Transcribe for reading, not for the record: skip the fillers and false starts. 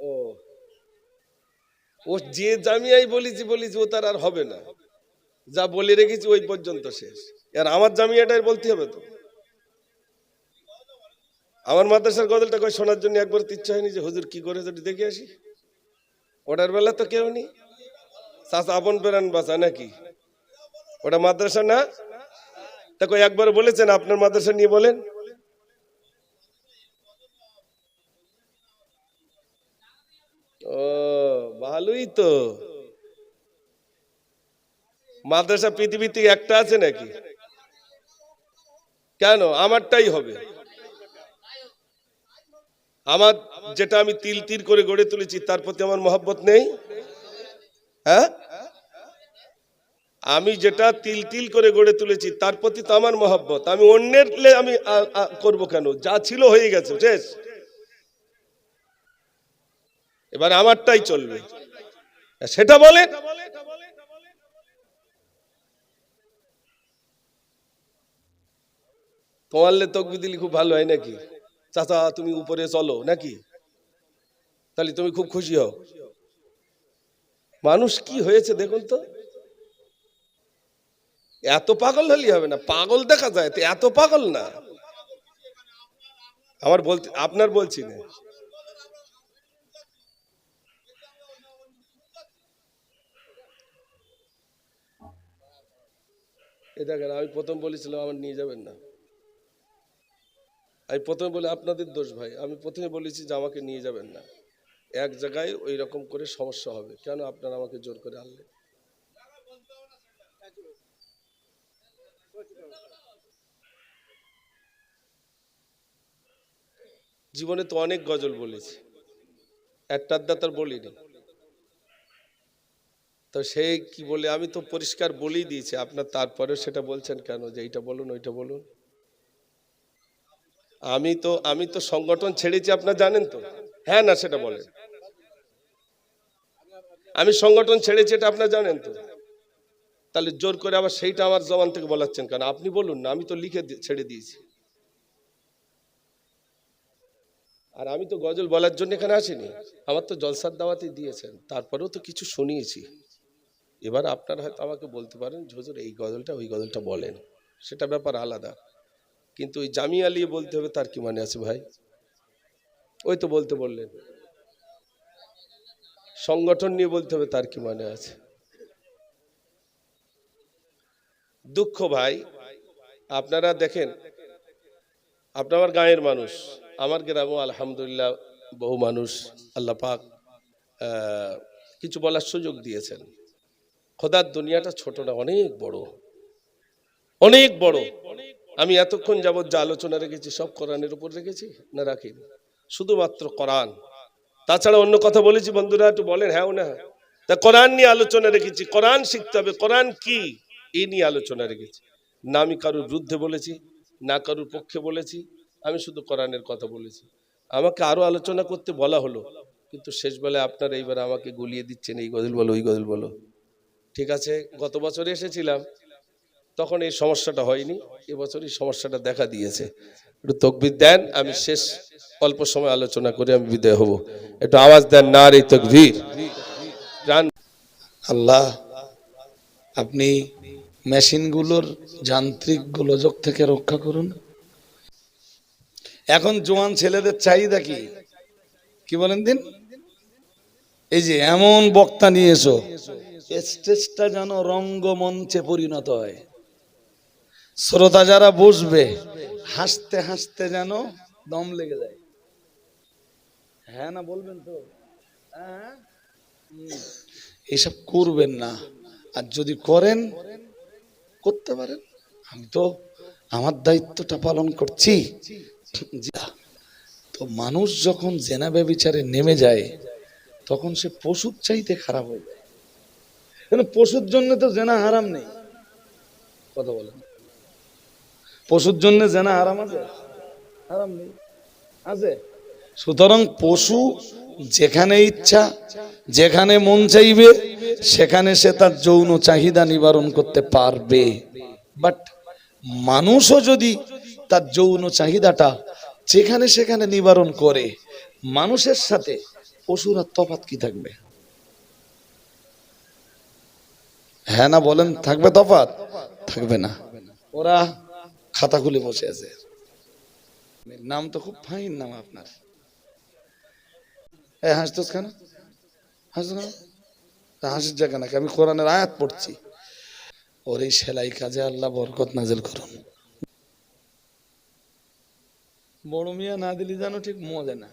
ও ও যে জামিয়াই বলেছি বলেছি ও তার আর হবে না, যা বলে রেখেছি ওই পর্যন্ত শেষ। আর আমার জামিয়াটাই বলতে হবে তো। আমার মাদ্রাসার গজলটা কই শোনার জন্য একবার ইচ্ছা হয়নি যে হুজুর কি করে যদি দেখে আসি? ওটার বেলা তো কেউ নেই, চাচা আপন প্রাণ বাঁচা নাকি? ওটা মাদ্রাসা না? তা কই একবার বলেছেন আপনার মাদ্রাসা নিয়ে বলেন। ও ভালোই তো। মাদ্রাসা পৃথিবীতে একটা আছে নাকি? কেন আমারটাই হবে? আমার যেটা আমি তিল তিল করে গড়ে তুলেছি তার প্রতি আমার মহব্বত নেই? হ্যাঁ, আমি যেটা তিল তিল করে গড়ে তুলেছি তার প্রতি তো আমার মহব্বত। আমি অন্যের আমি করব কেন? যা ছিল হয়ে গেছে, শেষ। এবার আমারটাই চলবে, সেটা বলে। তোমারলে তকবীর দিলে খুব ভালো হয় নাকি? চাচা তুমি উপরে চলো নাকি? তাহলে তুমি খুব খুশি হও। মানুষ কি হয়েছে দেখুন তো। এত পাগল হলেই হবে না, পাগল দেখা যায় তো, এত পাগল না। আমার বলতে আপনার বলছি না। এ দেখেন আমি প্রথম বলেছিলাম আমার নিয়ে যাবেন না। আমি প্রথমে বলে আপনাদের দোষ ভাই, আমি প্রথমে বলেছি যে আমাকে নিয়ে যাবেন না। এক জায়গায় ওই রকম করে সমস্যা হবে, কেন আপনারা আমাকে জোর করে আনলেন? জীবনে তো অনেক গজল বলেছি, একটা আধটা তার বলিনি। তো সেই কি বলে, আমি তো পরিষ্কার বলেই দিয়েছি আপনার, তারপরে সেটা বলছেন কেন যে এইটা বলুন ওইটা বলুন? আমি তো সংগঠন ছেড়েছি আপনার জানেন তো। হ্যাঁ না সেটা বলেন। আমি সংগঠন ছেড়েছি এটা আপনার জানেন তো। তাহলে জোর করে আবার সেইটা আমার জবান থেকে বলাচ্ছেন কেন? আপনি বলুন না, আমি তো লিখে ছেড়ে দিয়েছি। আর আমি তো গজল বলার জন্য এখানে আসিনি, আমার তো জলসার দাওয়াতই দিয়েছেন, তারপরেও তো কিছু শুনিয়েছি। এবার আপনারা হয়তো আমাকে বলতে পারেন হুজুর এই গজলটা ওই গজলটা বলেন, সেটা ব্যাপার আলাদা। কিন্তু ওই জামিয়া নিয়ে বলতে হবে তার কি মানে আছে ভাই? ওই তো বলতে বললেন সংগঠন নিয়ে বলতে হবে তার কি মানে আছে? দুঃখ ভাই, আপনারা দেখেন, আপনার আমার গাঁয়ের মানুষ, আমার গ্রামও আলহামদুলিল্লাহ বহু মানুষ আল্লাহ পাক কিছু বলার সুযোগ দিয়েছেন। খোদার দুনিয়াটা ছোট না, অনেক বড়, অনেক বড়। আমি এতক্ষণ যাবৎ যা আলোচনা রেখেছি সব কোরআনের উপর রেখেছি না রাখিনি? শুধুমাত্র কোরআন, তাছাড়া অন্য কথা বলেছি? বন্ধুরা একটু বলেন হ্যাঁ না। তা কোরআন নিয়ে আলোচনা রেখেছি, কোরআন শিখতে হবে, কোরআন কি এই নিয়ে আলোচনা রেখেছি। না আমি কারোর বিরুদ্ধে বলেছি, না কারোর পক্ষে বলেছি, আমি শুধু কোরআনের কথা বলেছি। আমাকে আরো আলোচনা করতে বলা হলো, কিন্তু শেষ বেলায় আপনারা এইবার আমাকে গুলিয়ে দিচ্ছেন, এই গজল বলো ওই গজল বলো। ঠিক আছে, গত বছর এসেছিলাম তখন এই সমস্যাটা হয়নি, এবছর এই সমস্যাটা দেখা দিয়েছে। একটু তাকবীর দেন, আমি শেষ অল্প সময় আলোচনা করে আমি বিদায় হব। একটু আওয়াজ দেন নারে তাকবীর। আল্লাহ আপনি মেশিনগুলোর যান্ত্রিক গোলযোগ থেকে রক্ষা করুন। এখন জোয়ান ছেলেদের চাহিদা কি কি বলেন দিন? এই যে এমন বক্তা নিয়ে এসো, স্টেজটা যেন রঙ্গমঞ্চে পরিণত হয়, শ্রোতা যারা বসবে হাসতে হাসতে যেন দম লেগে যায়। হ্যাঁ না বলবেন তো? হ্যাঁ, এইসব করবেন না। আর যদি করেন, করতে পারেন, আমি তো আমার দায়িত্বটা পালন করছি। তো মানুষ যখন জেনা ব্যভিচারে নেমে যায় তখন সে পশুর চাইতে খারাপ হয়ে যায়। কেন? পশুর জন্য তো জেনা হারাম নেই, কথা বলেন। পশুর জন্য জেনা হারাম আছে? হারাম নেই, আছে। সুতরাং পশু যেখানে ইচ্ছা, যেখানে মন চাইবে সেখানে সে তার যৌন চাহিদা নিবারণ করতে পারবে। বাট মানুষও যদি তার যৌন চাহিদাটা যেখানে সেখানে নিবারণ করে, মানুষের সাথে পশুর আর তফাৎ কি থাকবে? হ্যাঁ না বলেন, থাকবে তফাৎ? থাকবে না। ওরা খাতা খুলে বসে আছে। নাম তো খুব ফাইন নাম আপনার। হাসতোস কেন? হাসতো কেন? হাসির জায়গা নাকি? আমি কোরআনের আয়াত পড়ছি। ওর এই সেলাই কাজে আল্লাহ বরকত নাজিল করুন। বড় মিয়া না দিলি জানো ঠিক মজা না।